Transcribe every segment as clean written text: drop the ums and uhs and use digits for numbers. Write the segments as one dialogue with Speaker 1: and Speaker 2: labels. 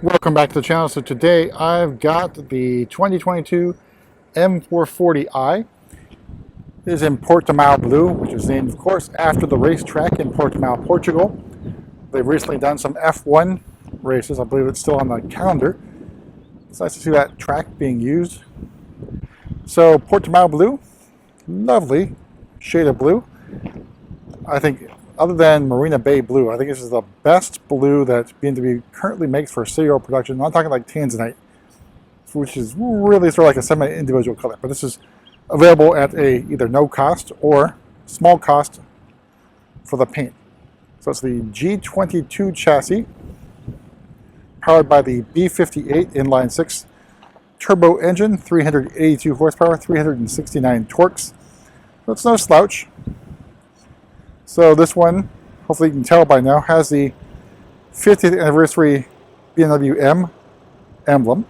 Speaker 1: Welcome back to the channel. So today I've got the 2022 M440i. It is in Portimao Blue, which is named, of course, after the racetrack in Portimao, Portugal. They've recently done some F1 races. I believe it's still on the calendar. It's nice to see that track being used. So Portimao Blue, lovely shade of blue. I think other than Marina Bay Blue, I think this is the best blue that BMW currently makes for serial production. I'm not talking like Tanzanite, which is really sort of like a semi-individual color, but this is available at a either no cost or small cost for the paint. So it's the G22 chassis, powered by the B58 inline 6 turbo engine, 382 horsepower, 369 torques. So it's no slouch. So this one, hopefully you can tell by now, has the 50th anniversary BMW M emblem.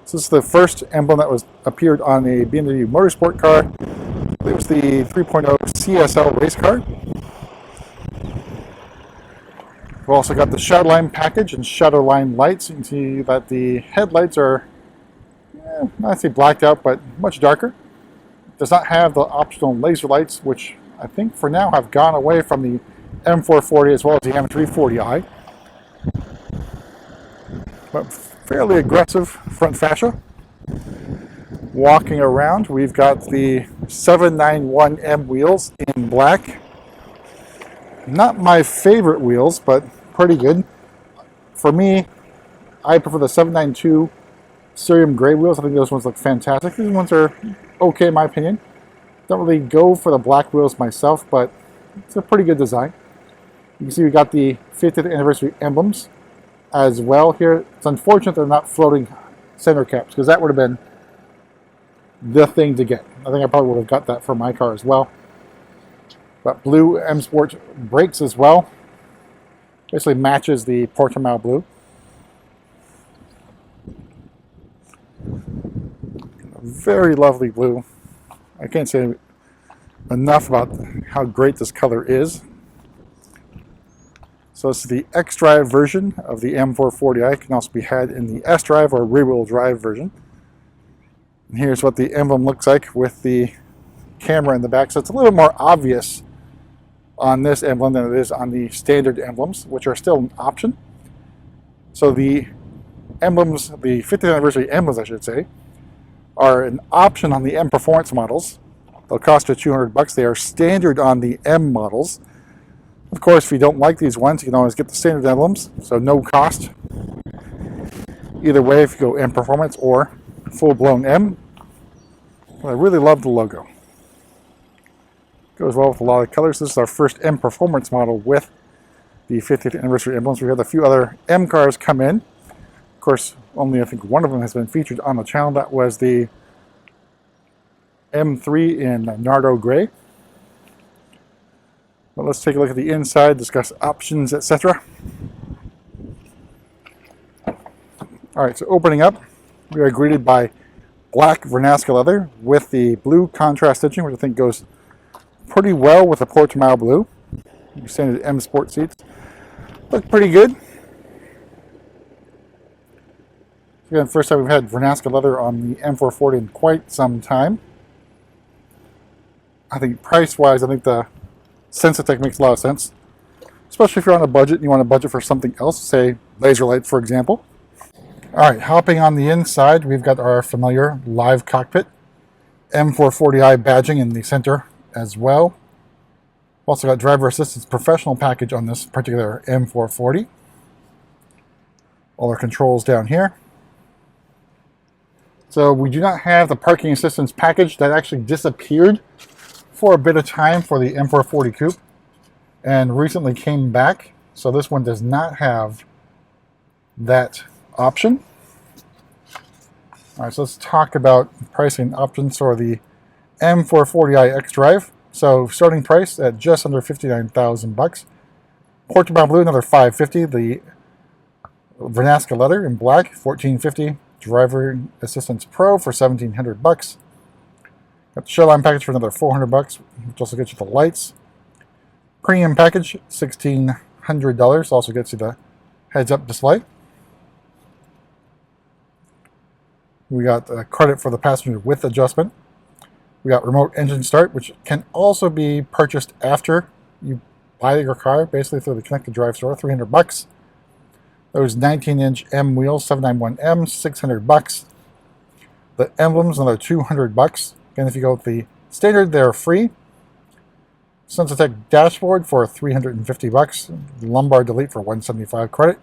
Speaker 1: So this is the first emblem that appeared on a BMW motorsport car. It was the 3.0 CSL race car. We've also got the Shadowline package and Shadowline lights. You can see that the headlights are, not say blacked out, but much darker. It does not have the optional laser lights, which I think for now have gone away from the M440 as well as the M340i. But fairly aggressive front fascia. Walking around, we've got the 791M wheels in black. Not my favorite wheels, but pretty good. For me, I prefer the 792 Cerium Gray wheels. I think those ones look fantastic. These ones are okay in my opinion. Don't really go for the black wheels myself, but it's a pretty good design. You can see we got the 50th anniversary emblems as well here. It's unfortunate they're not floating center caps, because that would have been the thing to get. I think I probably would have got that for my car as well. But blue M Sport brakes as well. Basically matches the Portimao Blue. Very lovely blue. I can't say enough about how great this color is. So this is the X-Drive version of the M440i. It can also be had in the S-Drive or rear-wheel drive version. And here's what the emblem looks like with the camera in the back. So it's a little more obvious on this emblem than it is on the standard emblems, which are still an option. So the emblems, the 50th anniversary emblems, I should say, are an option on the M Performance models. They'll cost you $200. They are standard on the M models. Of course, if you don't like these ones, you can always get the standard emblems, so no cost. Either way, if you go M Performance or full-blown M. But I really love the logo. Goes well with a lot of colors. This is our first M Performance model with the 50th anniversary emblems. We had a few other M cars come in. Of course, only I think one of them has been featured on the channel. That was the M3 in Nardo Gray. But let's take a look at the inside, discuss options, etc. Alright, so opening up, we are greeted by black Vernasca leather with the blue contrast stitching, which I think goes pretty well with the Portimao Blue. Standard M Sport seats. Look pretty good. Again, first time we've had Vernasca leather on the M440 in quite some time. I think price-wise, I think the Sensitech makes a lot of sense. Especially if you're on a budget and you want to budget for something else, say laser lights, for example. Alright, hopping on the inside, we've got our familiar live cockpit. M440i badging in the center as well. Also got driver assistance professional package on this particular M440. All our controls down here. So we do not have the parking assistance package. That actually disappeared for a bit of time for the M440 Coupe and recently came back. So this one does not have that option. All right, so let's talk about pricing options for the M440i X-Drive. So starting price at just under $59,000. Portimao Blue, another $550. The Vernasca leather in black, $1,450. Driver Assistance Pro for $1,700. Got the Shadowline package for another $400, which also gets you the lights. Premium package, $1,600. Also gets you the heads-up display. We got credit for the passenger with adjustment. We got remote engine start, which can also be purchased after you buy your car, basically through the connected drive store, $300. Those 19-inch M wheels, 791M, $600. The emblems, another $200. Again, if you go with the standard, they're free. Sensotech dashboard for $350. Lumbar delete for $175 credit.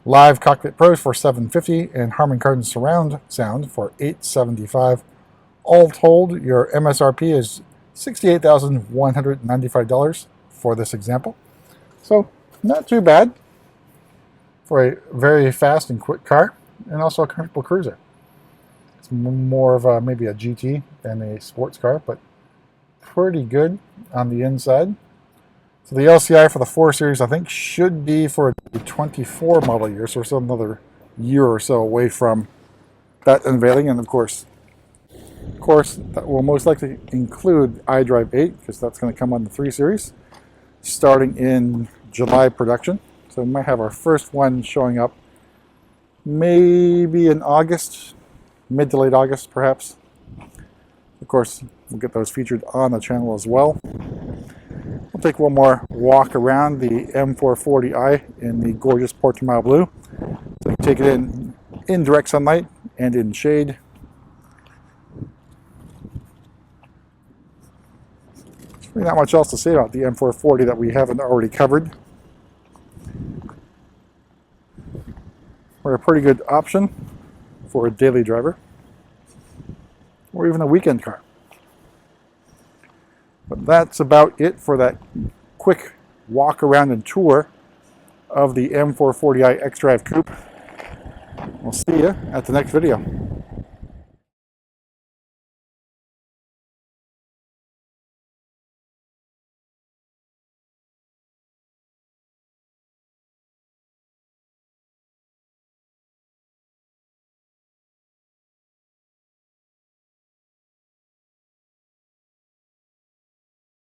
Speaker 1: Live Cockpit Pros for $750, and Harman Kardon surround sound for $875. All told, your MSRP is $68,195 for this example. So not too bad for a very fast and quick car, and also a comfortable cruiser. It's more of maybe a GT than a sports car, but pretty good on the inside. So the LCI for the 4 Series, I think, should be for the 24 model year, so we're still another year or so away from that unveiling. And of course, that will most likely include iDrive 8, because that's going to come on the 3 Series, starting in July production. So we might have our first one showing up maybe in August, mid to late August perhaps. Of course, we'll get those featured on the channel as well. We'll take one more walk around the M440i in the gorgeous Portimao Blue. So you can take it in direct sunlight and in shade. There's really not much else to say about the M440 that we haven't already covered. We're a pretty good option for a daily driver, or even a weekend car. But that's about it for that quick walk around and tour of the M440i xDrive Coupe. We'll see you at the next video.